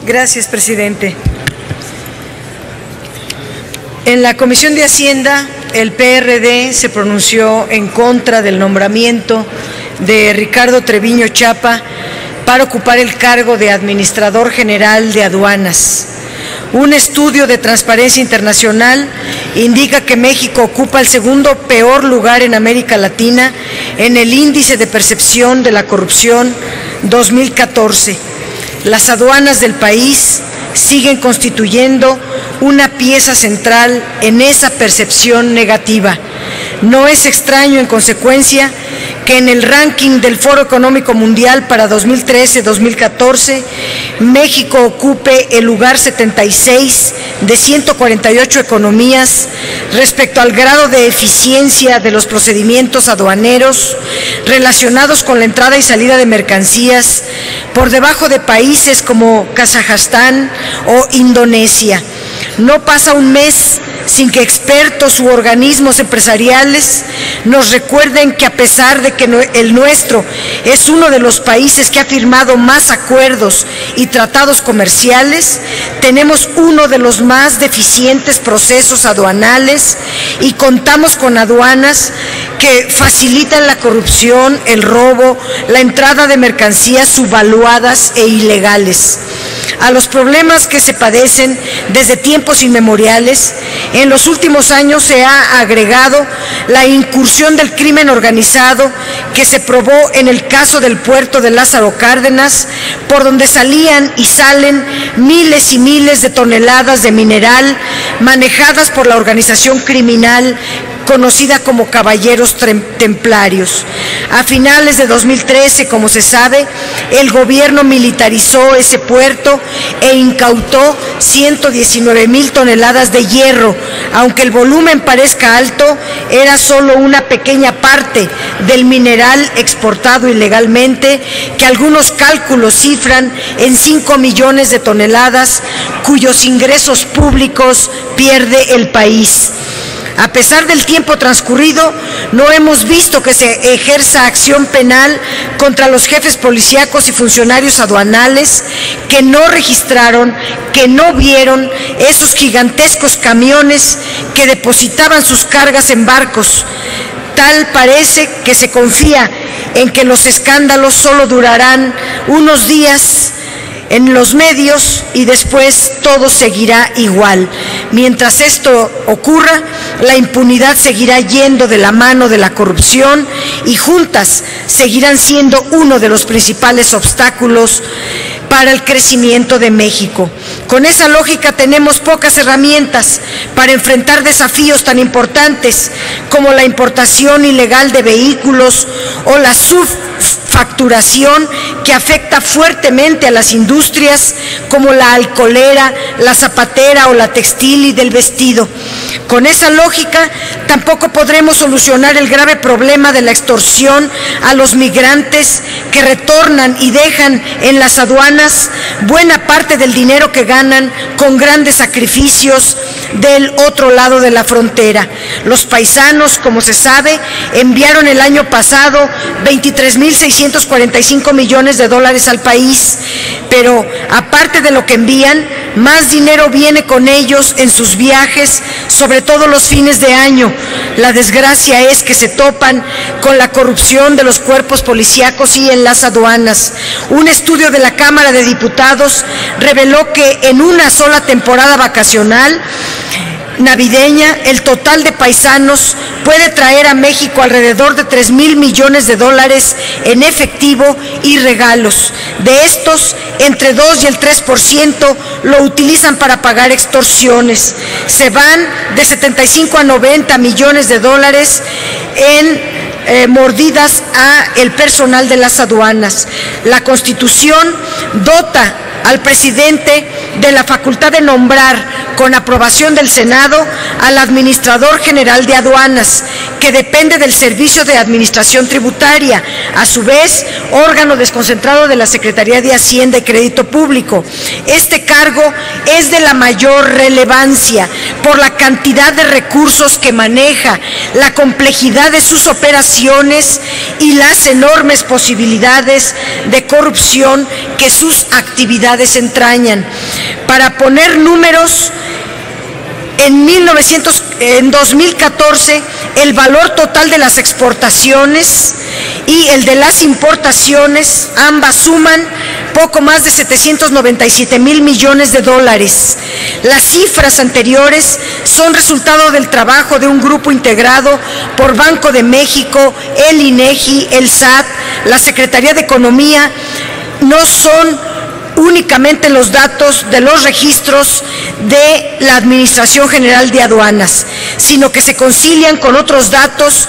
Gracias, presidente. En la Comisión de Hacienda, el PRD se pronunció en contra del nombramiento de Ricardo Treviño Chapa para ocupar el cargo de Administrador General de Aduanas. Un estudio de Transparencia Internacional indica que México ocupa el segundo peor lugar en América Latina en el índice de percepción de la corrupción 2014. Las aduanas del país siguen constituyendo una pieza central en esa percepción negativa. No es extraño, en consecuencia, que en el ranking del Foro Económico Mundial para 2013-2014, México ocupe el lugar 76 de 148 economías respecto al grado de eficiencia de los procedimientos aduaneros relacionados con la entrada y salida de mercancías, por debajo de países como Kazajstán o Indonesia. No pasa un mes sin que expertos u organismos empresariales nos recuerden que, a pesar de que el nuestro es uno de los países que ha firmado más acuerdos y tratados comerciales, tenemos uno de los más deficientes procesos aduanales y contamos con aduanas que facilitan la corrupción, el robo, la entrada de mercancías subvaluadas e ilegales. A los problemas que se padecen desde tiempos inmemoriales, en los últimos años se ha agregado la incursión del crimen organizado que se probó en el caso del puerto de Lázaro Cárdenas, por donde salían y salen miles y miles de toneladas de mineral manejadas por la organización criminal conocida como Caballeros Templarios. A finales de 2013, como se sabe, el gobierno militarizó ese puerto e incautó 119,000 toneladas de hierro. Aunque el volumen parezca alto, era solo una pequeña parte del mineral exportado ilegalmente, que algunos cálculos cifran en 5 millones de toneladas, cuyos ingresos públicos pierde el país. A pesar del tiempo transcurrido, no hemos visto que se ejerza acción penal contra los jefes policíacos y funcionarios aduanales que no registraron, que no vieron esos gigantescos camiones que depositaban sus cargas en barcos. Tal parece que se confía en que los escándalos solo durarán unos días en los medios y después todo seguirá igual. Mientras esto ocurra, la impunidad seguirá yendo de la mano de la corrupción y juntas seguirán siendo uno de los principales obstáculos para el crecimiento de México. Con esa lógica tenemos pocas herramientas para enfrentar desafíos tan importantes como la importación ilegal de vehículos o la subfacturación que afecta fuertemente a las industrias como la alcoholera, la zapatera o la textil y del vestido. Con esa lógica, tampoco podremos solucionar el grave problema de la extorsión a los migrantes que retornan y dejan en las aduanas buena parte del dinero que ganan con grandes sacrificios del otro lado de la frontera. Los paisanos, como se sabe, enviaron el año pasado 23,645 millones de dólares al país, pero aparte de lo que envían, más dinero viene con ellos en sus viajes, sobre todo los fines de año. La desgracia es que se topan con la corrupción de los cuerpos policíacos y en las aduanas. Un estudio de la Cámara de Diputados reveló que en una sola temporada vacacional navideña, el total de paisanos puede traer a México alrededor de 3,000 millones de dólares en efectivo y regalos. De estos, entre 2 y el 3% lo utilizan para pagar extorsiones. Se van de 75 a 90 millones de dólares en mordidas a el personal de las aduanas. La Constitución dota al presidente de la facultad de nombrar, con aprobación del Senado, al Administrador General de Aduanas, que depende del Servicio de Administración Tributaria, a su vez, órgano desconcentrado de la Secretaría de Hacienda y Crédito Público. Este cargo es de la mayor relevancia por la cantidad de recursos que maneja, la complejidad de sus operaciones y las enormes posibilidades de corrupción que sus actividades entrañan. Para poner números, en 2014 el valor total de las exportaciones y el de las importaciones, ambas suman poco más de 797,000 millones de dólares. Las cifras anteriores son resultado del trabajo de un grupo integrado por Banco de México, el INEGI, el SAT, la Secretaría de Economía. No son únicamente los datos de los registros de la Administración General de Aduanas, sino que se concilian con otros datos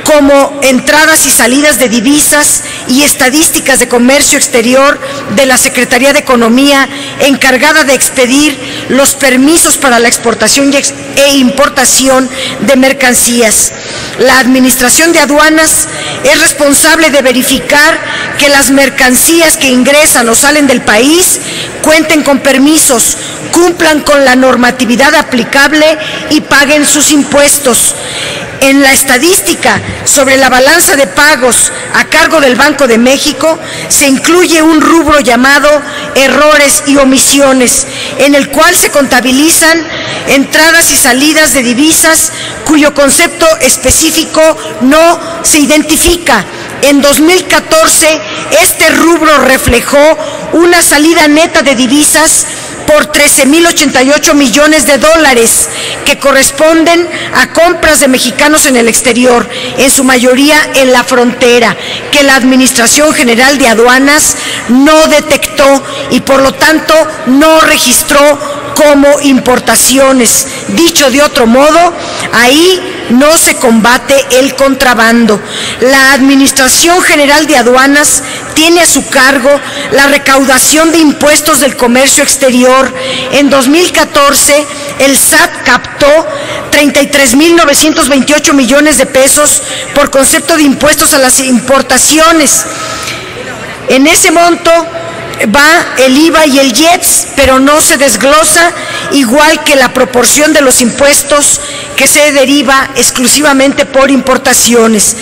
como entradas y salidas de divisas y estadísticas de comercio exterior de la Secretaría de Economía, encargada de expedir los permisos para la exportación e importación de mercancías. La Administración de Aduanas es responsable de verificar que las mercancías que ingresan o salen del país cuenten con permisos, cumplan con la normatividad aplicable y paguen sus impuestos. En la estadística sobre la balanza de pagos a cargo del Banco de México se incluye un rubro llamado errores y omisiones, en el cual se contabilizan entradas y salidas de divisas cuyo concepto específico no se identifica. En 2014, este rubro reflejó una salida neta de divisas por 13,088 millones de dólares, que corresponden a compras de mexicanos en el exterior, en su mayoría en la frontera, que la Administración General de Aduanas no detectó y por lo tanto no registró como importaciones. Dicho de otro modo, ahí no se combate el contrabando. La Administración General de Aduanas tiene a su cargo la recaudación de impuestos del comercio exterior. En 2014, el SAT captó 33,928 millones de pesos por concepto de impuestos a las importaciones. En ese monto va el IVA y el IEPS, pero no se desglosa, igual que la proporción de los impuestos que se deriva exclusivamente por importaciones.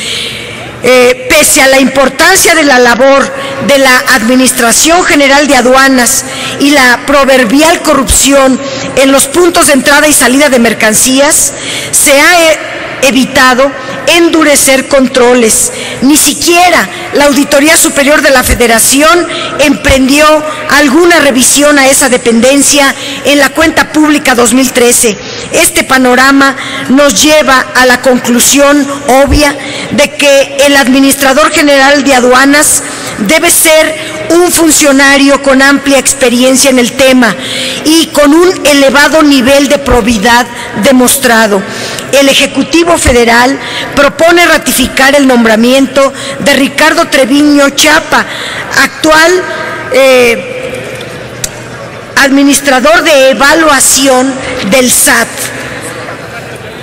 Pese a la importancia de la labor de la Administración General de Aduanas y la proverbial corrupción en los puntos de entrada y salida de mercancías, se ha evitado endurecer controles. Ni siquiera la Auditoría Superior de la Federación emprendió alguna revisión a esa dependencia en la cuenta pública 2013. Este panorama nos lleva a la conclusión obvia de que el Administrador General de Aduanas debe ser un funcionario con amplia experiencia en el tema y con un elevado nivel de probidad demostrado. El Ejecutivo Federal propone ratificar el nombramiento de Ricardo Treviño Chapa, actual administrador de evaluación del SAT,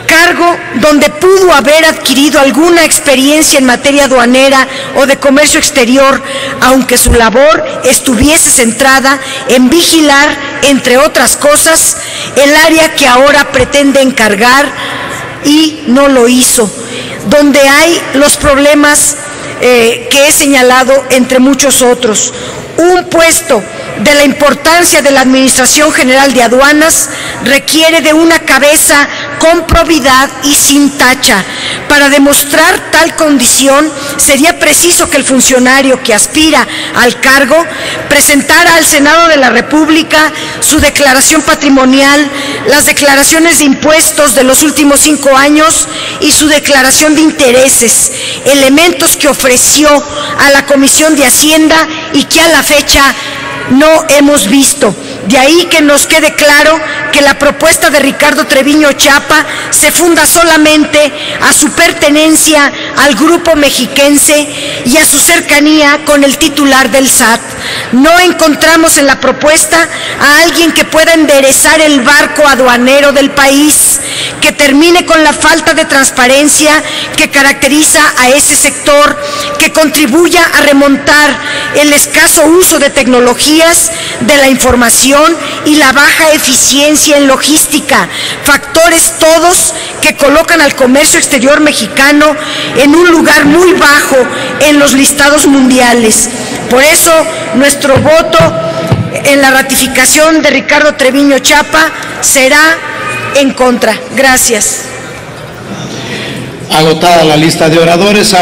cargo donde pudo haber adquirido alguna experiencia en materia aduanera o de comercio exterior, aunque su labor estuviese centrada en vigilar, entre otras cosas, el área que ahora pretende encargar y no lo hizo, donde hay los problemas que he señalado entre muchos otros. Un puesto de la importancia de la Administración General de Aduanas requiere de una cabeza con probidad y sin tacha. Para demostrar tal condición, sería preciso que el funcionario que aspira al cargo presentara al Senado de la República su declaración patrimonial, las declaraciones de impuestos de los últimos 5 años y su declaración de intereses, elementos que ofreció a la Comisión de Hacienda y que a la fecha no hemos visto. De ahí que nos quede claro que la propuesta de Ricardo Treviño Chapa se funda solamente a su pertenencia al grupo mexiquense y a su cercanía con el titular del SAT. No encontramos en la propuesta a alguien que pueda enderezar el barco aduanero del país, que termine con la falta de transparencia que caracteriza a ese sector, que contribuya a remontar el escaso uso de tecnologías de la información y la baja eficiencia en logística, factores todos que colocan al comercio exterior mexicano en un lugar muy bajo en los listados mundiales. Por eso, nuestro voto en la ratificación de Ricardo Treviño Chapa será en contra. Gracias. Agotada la lista de oradores.